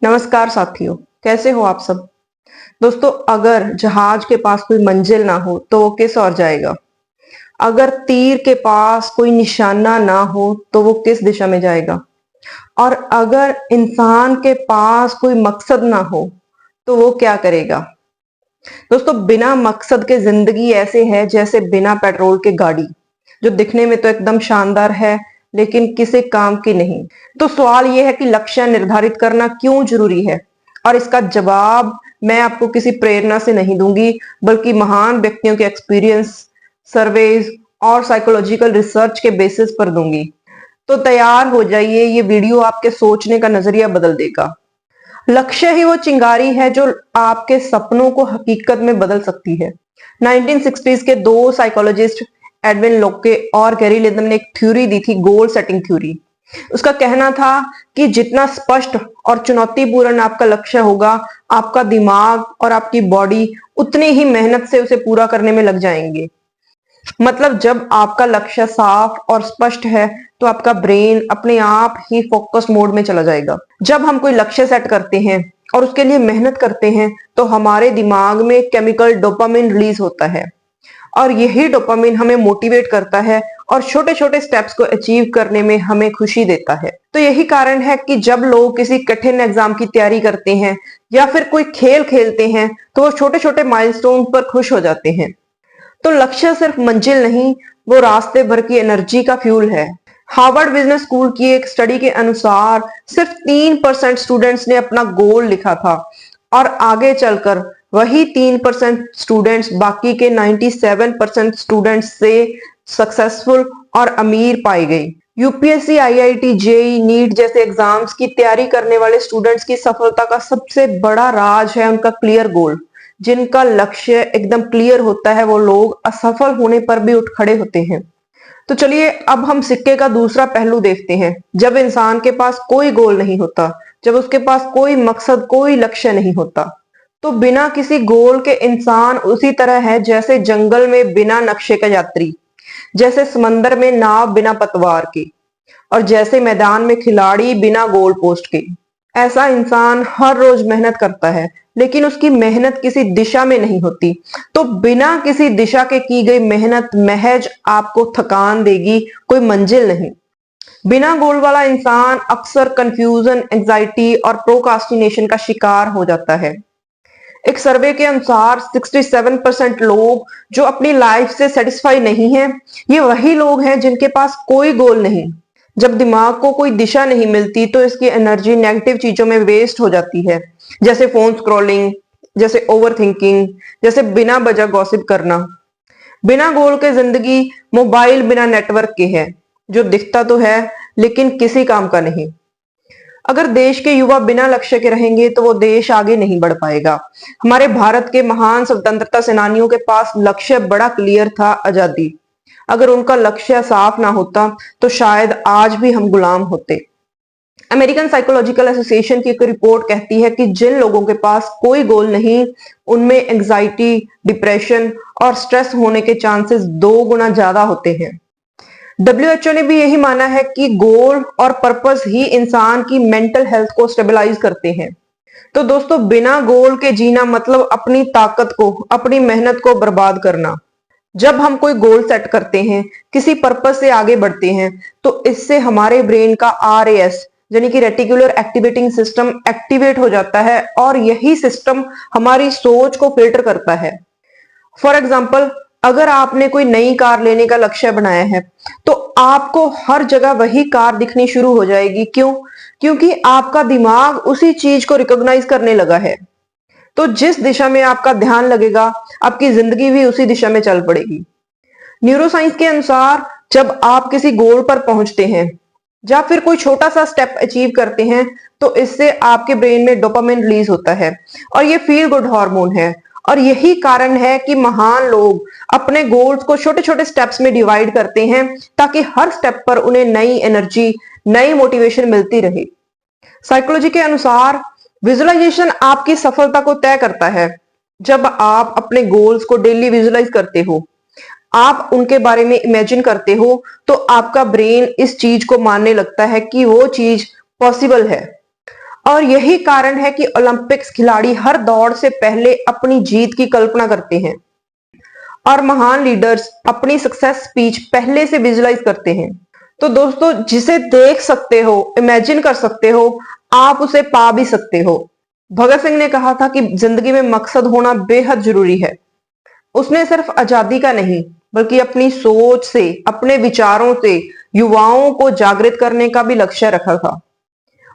नमस्कार साथियों, कैसे हो आप सब। दोस्तों, अगर जहाज के पास कोई मंजिल ना हो तो वो किस ओर जाएगा। अगर तीर के पास कोई निशाना ना हो तो वो किस दिशा में जाएगा। और अगर इंसान के पास कोई मकसद ना हो तो वो क्या करेगा। दोस्तों, बिना मकसद के जिंदगी ऐसे है जैसे बिना पेट्रोल के गाड़ी, जो दिखने में तो एकदम शानदार है लेकिन किसी काम की नहीं। तो सवाल यह है कि लक्ष्य निर्धारित करना क्यों जरूरी है, और इसका जवाब मैं आपको किसी प्रेरणा से नहीं दूंगी, बल्कि महान व्यक्तियों के एक्सपीरियंस, सर्वेज और साइकोलॉजिकल रिसर्च के बेसिस पर दूंगी। तो तैयार हो जाइए, ये वीडियो आपके सोचने का नजरिया बदल देगा। लक्ष्य ही वो चिंगारी है जो आपके सपनों को हकीकत में बदल सकती है। 1960s के दो साइकोलॉजिस्ट एडविन लोके और गैरी लेथम ने एक थ्योरी दी थी, गोल सेटिंग थ्योरी। उसका कहना था कि जितना स्पष्ट और चुनौतीपूर्ण आपका लक्ष्य होगा, आपका दिमाग और आपकी बॉडी उतनी ही मेहनत से उसे पूरा करने में लग जाएंगे। मतलब जब आपका लक्ष्य साफ और स्पष्ट है तो आपका ब्रेन अपने आप ही फोकस मोड में चला जाएगा। जब हम कोई लक्ष्य सेट करते हैं और उसके लिए मेहनत करते हैं तो हमारे दिमाग में केमिकल डोपामिन रिलीज होता है, और यही डोपामिन हमें मोटिवेट करता है और छोटे छोटे स्टेप्स को अचीव करने में हमें खुशी देता है। तो यही कारण है कि जब लोग किसी कठिन एग्जाम की तैयारी करते हैं या फिर कोई खेल खेलते हैं तो वो छोटे छोटे माइलस्टोन पर खुश हो जाते हैं। तो लक्ष्य सिर्फ मंजिल नहीं, वो रास्ते भर की एनर्जी का फ्यूल है। हार्वर्ड बिजनेस स्कूल की एक स्टडी के अनुसार सिर्फ 3% स्टूडेंट्स ने अपना गोल लिखा था, और आगे चलकर वही 3% स्टूडेंट्स बाकी के 97% स्टूडेंट्स से सक्सेसफुल और अमीर पाई गई। यूपीएससी, आईआईटी, जेई, नीट जैसे एग्जाम्स की तैयारी करने वाले स्टूडेंट्स की सफलता का सबसे बड़ा राज है उनका क्लियर गोल। जिनका लक्ष्य एकदम क्लियर होता है वो लोग असफल होने पर भी उठ खड़े होते हैं। तो चलिए अब हम सिक्के का दूसरा पहलू देखते हैं। जब इंसान के पास कोई गोल नहीं होता, जब उसके पास कोई मकसद, कोई लक्ष्य नहीं होता, तो बिना किसी गोल के इंसान उसी तरह है जैसे जंगल में बिना नक्शे का यात्री, जैसे समंदर में नाव बिना पतवार के, और जैसे मैदान में खिलाड़ी बिना गोल पोस्ट के। ऐसा इंसान हर रोज मेहनत करता है लेकिन उसकी मेहनत किसी दिशा में नहीं होती। तो बिना किसी दिशा के की गई मेहनत महज आपको थकान देगी, कोई मंजिल नहीं। बिना गोल वाला इंसान अक्सर कंफ्यूजन, एंजाइटी और प्रोकास्टिनेशन का शिकार हो जाता है। एक सर्वे के अनुसार 67% लोग जो अपनी लाइफ से सेटिस्फाई नहीं हैं, ये वही लोग हैं जिनके पास कोई गोल नहीं। जब दिमाग को कोई दिशा नहीं मिलती तो इसकी एनर्जी नेगेटिव चीजों में वेस्ट हो जाती है, जैसे फोन स्क्रॉलिंग, जैसे ओवर थिंकिंग, जैसे बिना वजह गॉसिप करना। बिना गोल के जिंदगी मोबाइल बिना नेटवर्क के है, जो दिखता तो है लेकिन किसी काम का नहीं। अगर देश के युवा बिना लक्ष्य के रहेंगे तो वो देश आगे नहीं बढ़ पाएगा। हमारे भारत के महान स्वतंत्रता सेनानियों के पास लक्ष्य बड़ा क्लियर था, आजादी। अगर उनका लक्ष्य साफ ना होता तो शायद आज भी हम गुलाम होते। अमेरिकन साइकोलॉजिकल एसोसिएशन की एक रिपोर्ट कहती है कि जिन लोगों के पास कोई गोल नहीं, उनमें एंजाइटी, डिप्रेशन और स्ट्रेस होने के चांसेस 2 गुना ज्यादा होते हैं। डब्ल्यूएचओ ने भी यही माना है कि गोल और पर्पस ही इंसान की मेंटल हेल्थ को स्टेबलाइज करते हैं। तो दोस्तों, बिना गोल के जीना मतलब अपनी ताकत को, अपनी मेहनत को बर्बाद करना। जब हम कोई गोल सेट करते हैं, किसी पर्पस से आगे बढ़ते हैं, तो इससे हमारे ब्रेन का आरएएस यानी कि रेटिकुलर एक्टिवेटिंग सिस्टम एक्टिवेट हो जाता है, और यही सिस्टम हमारी सोच को फिल्टर करता है। फॉर एग्जाम्पल, अगर आपने कोई नई कार लेने का लक्ष्य बनाया है तो आपको हर जगह वही कार दिखनी शुरू हो जाएगी। क्यों? क्योंकि आपका दिमाग उसी चीज को रिकॉग्नाइज करने लगा है। तो जिस दिशा में आपका ध्यान लगेगा, आपकी जिंदगी भी उसी दिशा में चल पड़ेगी। न्यूरोसाइंस के अनुसार जब आप किसी गोल पर पहुंचते हैं या फिर कोई छोटा सा स्टेप अचीव करते हैं तो इससे आपके ब्रेन में डोपामिन रिलीज होता है, और ये फील गुड हार्मोन है। और यही कारण है कि महान लोग अपने गोल्स को छोटे छोटे स्टेप्स में डिवाइड करते हैं ताकि हर स्टेप पर उन्हें नई एनर्जी, नई मोटिवेशन मिलती रहे। साइकोलॉजी के अनुसार विजुअलाइजेशन आपकी सफलता को तय करता है। जब आप अपने गोल्स को डेली विजुअलाइज करते हो, आप उनके बारे में इमेजिन करते हो, तो आपका ब्रेन इस चीज को मानने लगता है कि वो चीज पॉसिबल है। और यही कारण है कि ओलंपिक्स खिलाड़ी हर दौड़ से पहले अपनी जीत की कल्पना करते हैं और महान लीडर्स अपनी सक्सेस स्पीच पहले से विजुलाइज करते हैं। तो दोस्तों, जिसे देख सकते हो, इमेजिन कर सकते हो, आप उसे पा भी सकते हो। भगत सिंह ने कहा था कि जिंदगी में मकसद होना बेहद जरूरी है। उसने सिर्फ आजादी का नहीं, बल्कि अपनी सोच से, अपने विचारों से युवाओं को जागृत करने का भी लक्ष्य रखा था।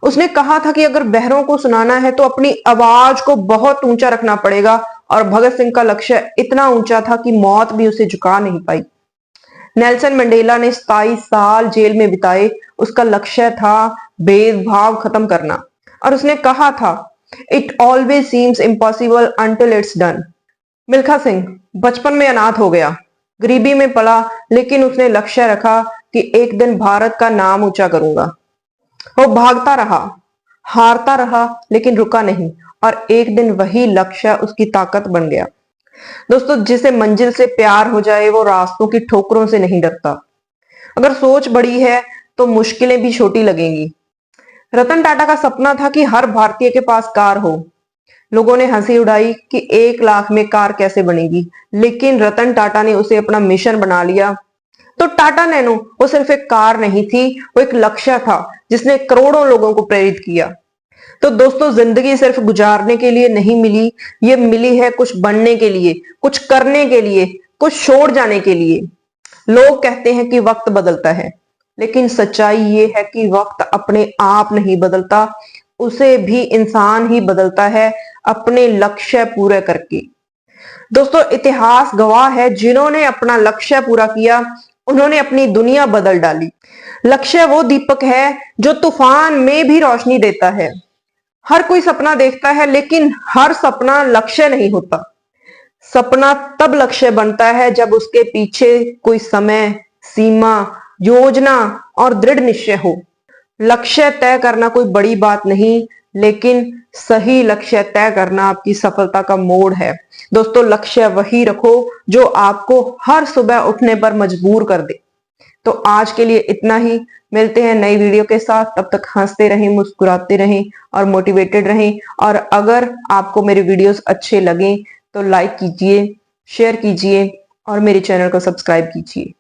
उसने कहा था कि अगर बहरों को सुनाना है तो अपनी आवाज को बहुत ऊंचा रखना पड़ेगा, और भगत सिंह का लक्ष्य इतना ऊंचा था कि मौत भी उसे झुका नहीं पाई। नेल्सन मंडेला ने 27 साल जेल में बिताए। उसका लक्ष्य था भेदभाव खत्म करना, और उसने कहा था, it always seems impossible until it's done. Milkha Singh बचपन में अनाथ हो गया, गरीबी में पला, लेकिन उसने लक्ष्य रखा कि एक दिन भारत का नाम ऊंचा करूंगा। वो भागता रहा, हारता रहा, लेकिन रुका नहीं, और एक दिन वही लक्ष्य उसकी ताकत बन गया। दोस्तों, जिसे मंजिल से प्यार हो जाए वो रास्तों की ठोकरों से नहीं डरता। अगर सोच बड़ी है तो मुश्किलें भी छोटी लगेंगी। रतन टाटा का सपना था कि हर भारतीय के पास कार हो। लोगों ने हंसी उड़ाई कि 1 लाख में कार कैसे बनेगी, लेकिन रतन टाटा ने उसे अपना मिशन बना लिया। तो टाटा नैनो वो सिर्फ एक कार नहीं थी, वो एक लक्ष्य था जिसने करोड़ों लोगों को प्रेरित किया। तो दोस्तों, जिंदगी सिर्फ गुजारने के लिए नहीं मिली, ये मिली है कुछ बनने के लिए, कुछ करने के लिए, कुछ छोड़ जाने के लिए। लोग कहते हैं कि वक्त बदलता है, लेकिन सच्चाई ये है कि वक्त अपने आप नहीं बदलता, उसे भी इंसान ही बदलता है अपने लक्ष्य पूरे करके। दोस्तों, इतिहास गवाह है, जिन्होंने अपना लक्ष्य पूरा किया उन्होंने अपनी दुनिया बदल डाली। लक्ष्य वो दीपक है जो तूफान में भी रोशनी देता है। हर कोई सपना देखता है, लेकिन हर सपना लक्ष्य नहीं होता। सपना तब लक्ष्य बनता है जब उसके पीछे कोई समय, सीमा, योजना और दृढ़ निश्चय हो। लक्ष्य तय करना कोई बड़ी बात नहीं, लेकिन सही लक्ष्य तय करना आपकी सफलता का मोड़ है। दोस्तों, लक्ष्य वही रखो जो आपको हर सुबह उठने पर मजबूर कर दे। तो आज के लिए इतना ही। मिलते हैं नई वीडियो के साथ। तब तक हंसते रहें, मुस्कुराते रहें और मोटिवेटेड रहें। और अगर आपको मेरे वीडियोस अच्छे लगें तो लाइक कीजिए, शेयर कीजिए और मेरे चैनल को सब्सक्राइब कीजिए।